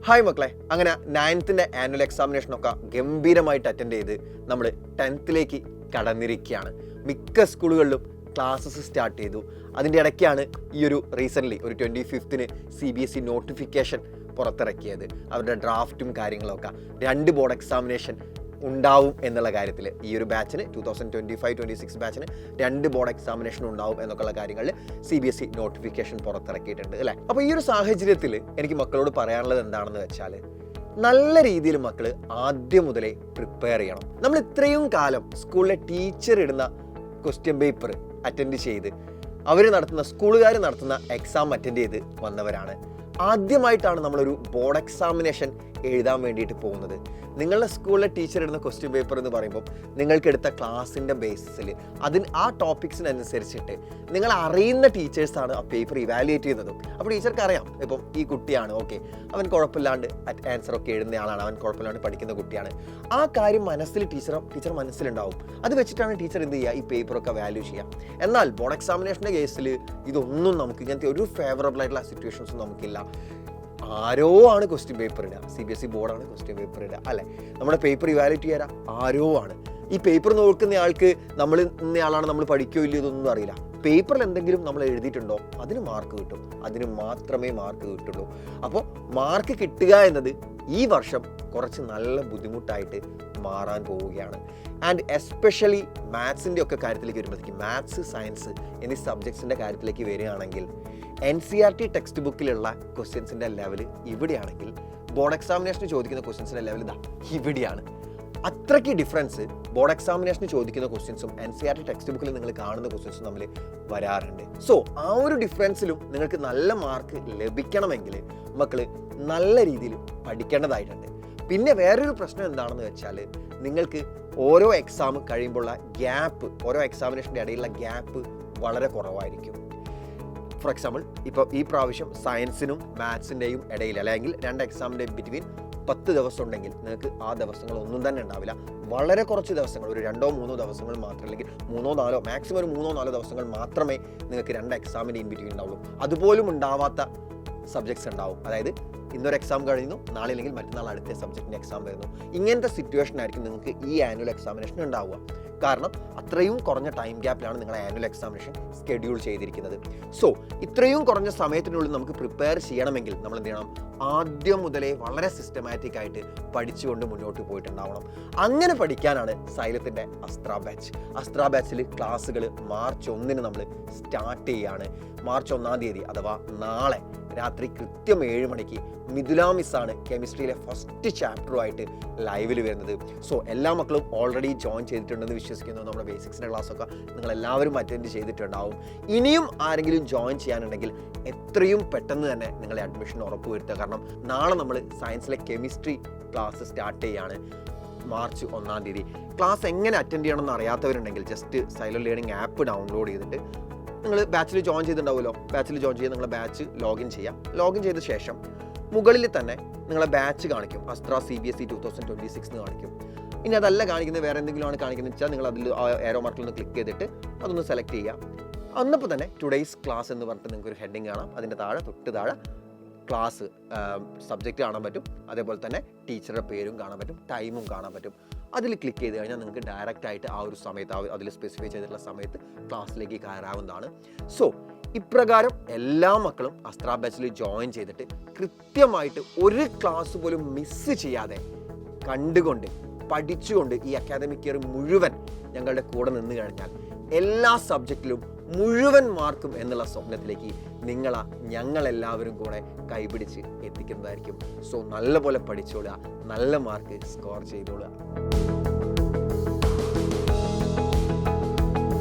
Hi മക്കളെ, അങ്ങനെ 9th annual എക്സാമിനേഷനൊക്കെ ഗംഭീരമായിട്ട് അറ്റൻഡ് ചെയ്ത് നമ്മൾ 10th കടന്നിരിക്കുകയാണ്. മിക്ക സ്കൂളുകളിലും ക്ലാസ്സസ് സ്റ്റാർട്ട് ചെയ്തു. അതിൻ്റെ ഇടയ്ക്കാണ് ഈ ഒരു റീസെൻ്റ്ലി ഒരു 25th CBSE നോട്ടിഫിക്കേഷൻ പുറത്തിറക്കിയത്. അവരുടെ ഡ്രാഫ്റ്റും കാര്യങ്ങളൊക്കെ 2 ബോർഡ് എക്സാമിനേഷൻ ഉണ്ടാവും എന്നുള്ള കാര്യത്തിൽ ഈ ഒരു ബാച്ചിന് 2025-26 ബാച്ചിന് 2 ബോർഡ് എക്സാമിനേഷൻ ഉണ്ടാവും എന്നൊക്കെയുള്ള കാര്യങ്ങളിൽ CBSE നോട്ടിഫിക്കേഷൻ പുറത്തിറക്കിയിട്ടുണ്ട് അല്ലേ. അപ്പോൾ ഈ ഒരു സാഹചര്യത്തിൽ എനിക്ക് മക്കളോട് പറയാനുള്ളത് എന്താണെന്ന് വെച്ചാൽ, നല്ല രീതിയിൽ മക്കൾ ആദ്യം മുതലേ പ്രിപ്പയർ ചെയ്യണം. നമ്മൾ ഇത്രയും കാലം സ്കൂളിലെ ടീച്ചർ ഇടുന്ന ക്വസ്റ്റ്യൻ പേപ്പർ അറ്റൻഡ് ചെയ്ത് സ്കൂളുകാർ നടത്തുന്ന എക്സാം അറ്റൻഡ് ചെയ്ത് വന്നവരാണ്. ആദ്യമായിട്ടാണ് നമ്മളൊരു ബോർഡ് എക്സാമിനേഷൻ എഴുതാൻ വേണ്ടിയിട്ട് പോകുന്നത്. നിങ്ങളുടെ സ്കൂളിലെ ടീച്ചർ ഇടുന്ന ക്വസ്റ്റ്യൻ പേപ്പർ എന്ന് പറയുമ്പോൾ നിങ്ങൾക്ക് എടുത്ത ക്ലാസ്സിൻ്റെ ബേസിസിൽ ആ ടോപ്പിക്സിനനുസരിച്ചിട്ട് നിങ്ങൾ അറിയുന്ന ടീച്ചേഴ്സാണ് ആ പേപ്പർ ഇവാലുവേറ്റ് ചെയ്യുന്നതും. അപ്പോൾ ടീച്ചർക്ക് അറിയാം, ഇപ്പം ഈ കുട്ടിയാണ്, ഓക്കെ, അവൻ കുഴപ്പമില്ലാണ്ട് ആൻസർ ഒക്കെ എഴുതുന്ന ആളാണ്, അവൻ കുഴപ്പമില്ലാണ്ട് പഠിക്കുന്ന കുട്ടിയാണ്. ആ കാര്യം ടീച്ചർ മനസ്സിലുണ്ടാവും. അത് വെച്ചിട്ടാണ് ടീച്ചർ എന്ത് ചെയ്യുക, ഈ പേപ്പറൊക്കെ വാല്യൂ ചെയ്യുക. എന്നാൽ ബോർഡ് എക്സാമിനേഷൻ്റെ കേസിൽ ഇതൊന്നും നമുക്ക് ഇങ്ങനത്തെ ഒരു ഫേവറബിൾ ആയിട്ടുള്ള സിറ്റുവേഷൻസും നമുക്കില്ല. ആരോ ആണ് ക്വസ്റ്റ്യൻ പേപ്പർ ഇടുക, CBSE ബോർഡാണ് ക്വസ്റ്റ്യൻ പേപ്പർ ഇടുക അല്ലേ. നമ്മുടെ പേപ്പർ ഇവാലുവേറ്റ് ചെയ്യാൻ ആരോ ആണ്. ഈ പേപ്പർ നോക്കുന്ന ആൾക്ക് ഇന്നയാളാണ്, നമ്മൾ പഠിക്കുകയോ ഇല്ലയോ ഇതൊന്നും അറിയില്ല. പേപ്പറിൽ എന്തെങ്കിലും നമ്മൾ എഴുതിയിട്ടുണ്ടോ അതിന് മാർക്ക് കിട്ടും, അതിന് മാത്രമേ മാർക്ക് കിട്ടുള്ളൂ. അപ്പോൾ മാർക്ക് കിട്ടുക എന്നത് ഈ വർഷം കുറച്ച് നല്ല ബുദ്ധിമുട്ടായിട്ട് മാറാൻ പോവുകയാണ്. ആൻഡ് എസ്പെഷ്യലി മാത്സിൻ്റെ ഒക്കെ കാര്യത്തിലേക്ക് വരുമ്പോഴത്തേക്കും, മാത്സ്, സയൻസ് എന്നീ സബ്ജക്ട്സിൻ്റെ കാര്യത്തിലേക്ക് വരികയാണെങ്കിൽ NCERT ടെക്സ്റ്റ് ബുക്കിലുള്ള ക്വസ്റ്റ്യൻസിൻ്റെ ലെവൽ ഇവിടെയാണെങ്കിൽ ബോർഡ് എക്സാമിനേഷന് ചോദിക്കുന്ന ക്വസ്റ്റ്യൻസിൻ്റെ ലെവൽ ഇവിടെയാണ്. അത്രയ്ക്ക് ഡിഫറൻസ് ബോർഡ് എക്സാമിനേഷന് ചോദിക്കുന്ന ക്വസ്റ്റ്യൻസും NCERT ടെക്സ്റ്റ് ബുക്കിൽ നിങ്ങൾ കാണുന്ന ക്വസ്റ്റ്യൻസും തമ്മിൽ വരാറുണ്ട്. സോ ആ ഒരു ഡിഫറൻസിലും നിങ്ങൾക്ക് നല്ല മാർക്ക് ലഭിക്കണമെങ്കിൽ മക്കൾ നല്ല രീതിയിൽ പഠിക്കേണ്ടതായിട്ടുണ്ട്. പിന്നെ വേറൊരു പ്രശ്നം എന്താണെന്ന് വെച്ചാൽ, നിങ്ങൾക്ക് ഓരോ എക്സാം കഴിയുമ്പോഴുള്ള ഗ്യാപ്പ്, ഓരോ എക്സാമിനേഷൻ്റെ ഇടയിലുള്ള ഗ്യാപ്പ് വളരെ കുറവായിരിക്കും. ഫോർ എക്സാമ്പിൾ, ഇപ്പോൾ ഈ പ്രാവശ്യം സയൻസിനും മാത്സിൻ്റെയും ഇടയിൽ അല്ലെങ്കിൽ 2 എക്സാമിൻ്റെ ബിറ്റ്വീൻ 10 ദിവസം ഉണ്ടെങ്കിൽ നിങ്ങൾക്ക് ആ ദിവസങ്ങളൊന്നും തന്നെ ഉണ്ടാവില്ല. വളരെ കുറച്ച് ദിവസങ്ങൾ, ഒരു 2-3 ദിവസങ്ങൾ മാത്രം, അല്ലെങ്കിൽ 3-4, മാക്സിമം ഒരു 3-4 ദിവസങ്ങൾ മാത്രമേ നിങ്ങൾക്ക് 2 എക്സാമിൻ്റെ ഇൻ ബിറ്റ്വീൻ ഉണ്ടാവുള്ളൂ. അതുപോലും ഉണ്ടാവാത്ത സബ്ജക്ട്സ് ഉണ്ടാവും. അതായത് ഇന്നൊരു എക്സാം കഴിയുന്നു, നാളെ അല്ലെങ്കിൽ മറ്റന്നാൾ അടുത്ത സബ്ജക്റ്റിൻ്റെ എക്സാം വരുന്നു. ഇങ്ങനത്തെ സിറ്റുവേഷൻ ആയിരിക്കും നിങ്ങൾക്ക് ഈ ആനുവൽ എക്സാമിനേഷൻ ഉണ്ടാവുക. കാരണം അത്രയും കുറഞ്ഞ ടൈം ഗ്യാപ്പിലാണ് നിങ്ങൾ ആനുവൽ എക്സാമിനേഷൻ സ്കെഡ്യൂൾ ചെയ്തിരിക്കുന്നത്. സോ ഇത്രയും കുറഞ്ഞ സമയത്തിനുള്ളിൽ നമുക്ക് പ്രിപ്പയർ ചെയ്യണമെങ്കിൽ നമ്മൾ എന്ത് ചെയ്യണം, ആദ്യം മുതലേ വളരെ സിസ്റ്റമാറ്റിക് ആയിട്ട് പഠിച്ചുകൊണ്ട് മുന്നോട്ട് പോയിട്ടുണ്ടാവണം. അങ്ങനെ പഠിക്കാനാണ് സൈലത്തിൻ്റെ അസ്ത്ര ബാച്ചിൽ ക്ലാസ്സുകൾ മാർച്ച് 1 നമ്മൾ സ്റ്റാർട്ട് ചെയ്യുകയാണ്. മാർച്ച് 1 തീയതി അഥവാ നാളെ രാത്രി കൃത്യം 7 മണിക്ക് മിഥുല മിസ്സാണ് കെമിസ്ട്രിയിലെ ഫസ്റ്റ് ചാപ്റ്ററുമായിട്ട് ലൈവിൽ വരുന്നത്. സോ എല്ലാ മക്കളും ഓൾറെഡി ജോയിൻ ചെയ്തിട്ടുണ്ടെന്ന് വിശ്വസിക്കുന്നു. നമ്മുടെ ബേസിക്സിൻ്റെ ക്ലാസ്സൊക്കെ നിങ്ങളെല്ലാവരും അറ്റൻഡ് ചെയ്തിട്ടുണ്ടാവും. ഇനിയും ആരെങ്കിലും ജോയിൻ ചെയ്യാനുണ്ടെങ്കിൽ എത്രയും പെട്ടെന്ന് തന്നെ നിങ്ങളെ അഡ്മിഷൻ ഉറപ്പുവരുത്തുക. കാരണം നാളെ നമ്മൾ സയൻസിലെ കെമിസ്ട്രി ക്ലാസ് സ്റ്റാർട്ട് ചെയ്യുകയാണ് മാർച്ച് 1 തീയതി. ക്ലാസ് എങ്ങനെ അറ്റൻഡ് ചെയ്യണമെന്ന് അറിയാത്തവരുണ്ടെങ്കിൽ just silent learning app download ചെയ്തിട്ട് നിങ്ങൾ ബാച്ചിൽ ജോയിൻ ചെയ്തിട്ടുണ്ടാവുമല്ലോ, ബാച്ചിൽ ജോയിൻ ചെയ്യാൻ നിങ്ങളെ ബാച്ച് ലോഗിൻ ചെയ്യാം. ലോഗിൻ ചെയ്ത ശേഷം മുകളിൽ തന്നെ നിങ്ങളെ ബാച്ച് കാണിക്കും, അസ്ത്ര CBSE 2026 എന്ന് കാണിക്കും. ഇനി അതല്ല കാണിക്കുന്നത്, വേറെ എന്തെങ്കിലും ആണ് കാണിക്കുന്നത് വെച്ചാൽ നിങ്ങൾ അതിൽ ഏരോ മാർക്കിൽ ഒന്ന് ക്ലിക്ക് ചെയ്തിട്ട് അതൊന്ന് സെലക്ട് ചെയ്യാം. അന്നപ്പോൾ തന്നെ ടുഡേയ്സ് ക്ലാസ് എന്ന് പറഞ്ഞിട്ട് നിങ്ങൾക്ക് ഒരു ഹെഡിങ് കാണാം. അതിൻ്റെ തൊട്ട് താഴെ ക്ലാസ് സബ്ജക്റ്റ് കാണാൻ പറ്റും, അതേപോലെ തന്നെ ടീച്ചറുടെ പേരും കാണാൻ പറ്റും, ടൈമും കാണാൻ പറ്റും. അതിൽ ക്ലിക്ക് ചെയ്ത് കഴിഞ്ഞാൽ നിങ്ങൾക്ക് ഡയറക്റ്റ് ആയിട്ട് ആ ഒരു സമയത്ത് അതിൽ സ്പെസിഫൈ ചെയ്തിട്ടുള്ള സമയത്ത് ക്ലാസ്സിലേക്ക് കയറാവുന്നതാണ്. സോ ഇപ്രകാരം എല്ലാ മക്കളും അസ്ത്ര ബാച്ചിൽ ജോയിൻ ചെയ്തിട്ട് കൃത്യമായിട്ട് ഒരു ക്ലാസ് പോലും മിസ് ചെയ്യാതെ കണ്ടുകൊണ്ട് പഠിച്ചുകൊണ്ട് ഈ അക്കാദമിക് ഇയർ മുഴുവൻ ഞങ്ങളുടെ കൂടെ നിന്ന് കഴിഞ്ഞാൽ എല്ലാ സബ്ജക്റ്റിലും മുഴുവൻ മാർക്കും എന്നുള്ള സ്വപ്നത്തിലേക്ക് ഞങ്ങളെല്ലാവരും കൂടെ കൈപിടിച്ച് എത്തിക്കുന്നതായിരിക്കും. സോ നല്ലപോലെ പഠിച്ചോളുക, നല്ല മാർക്ക് സ്കോർ ചെയ്തോളുക.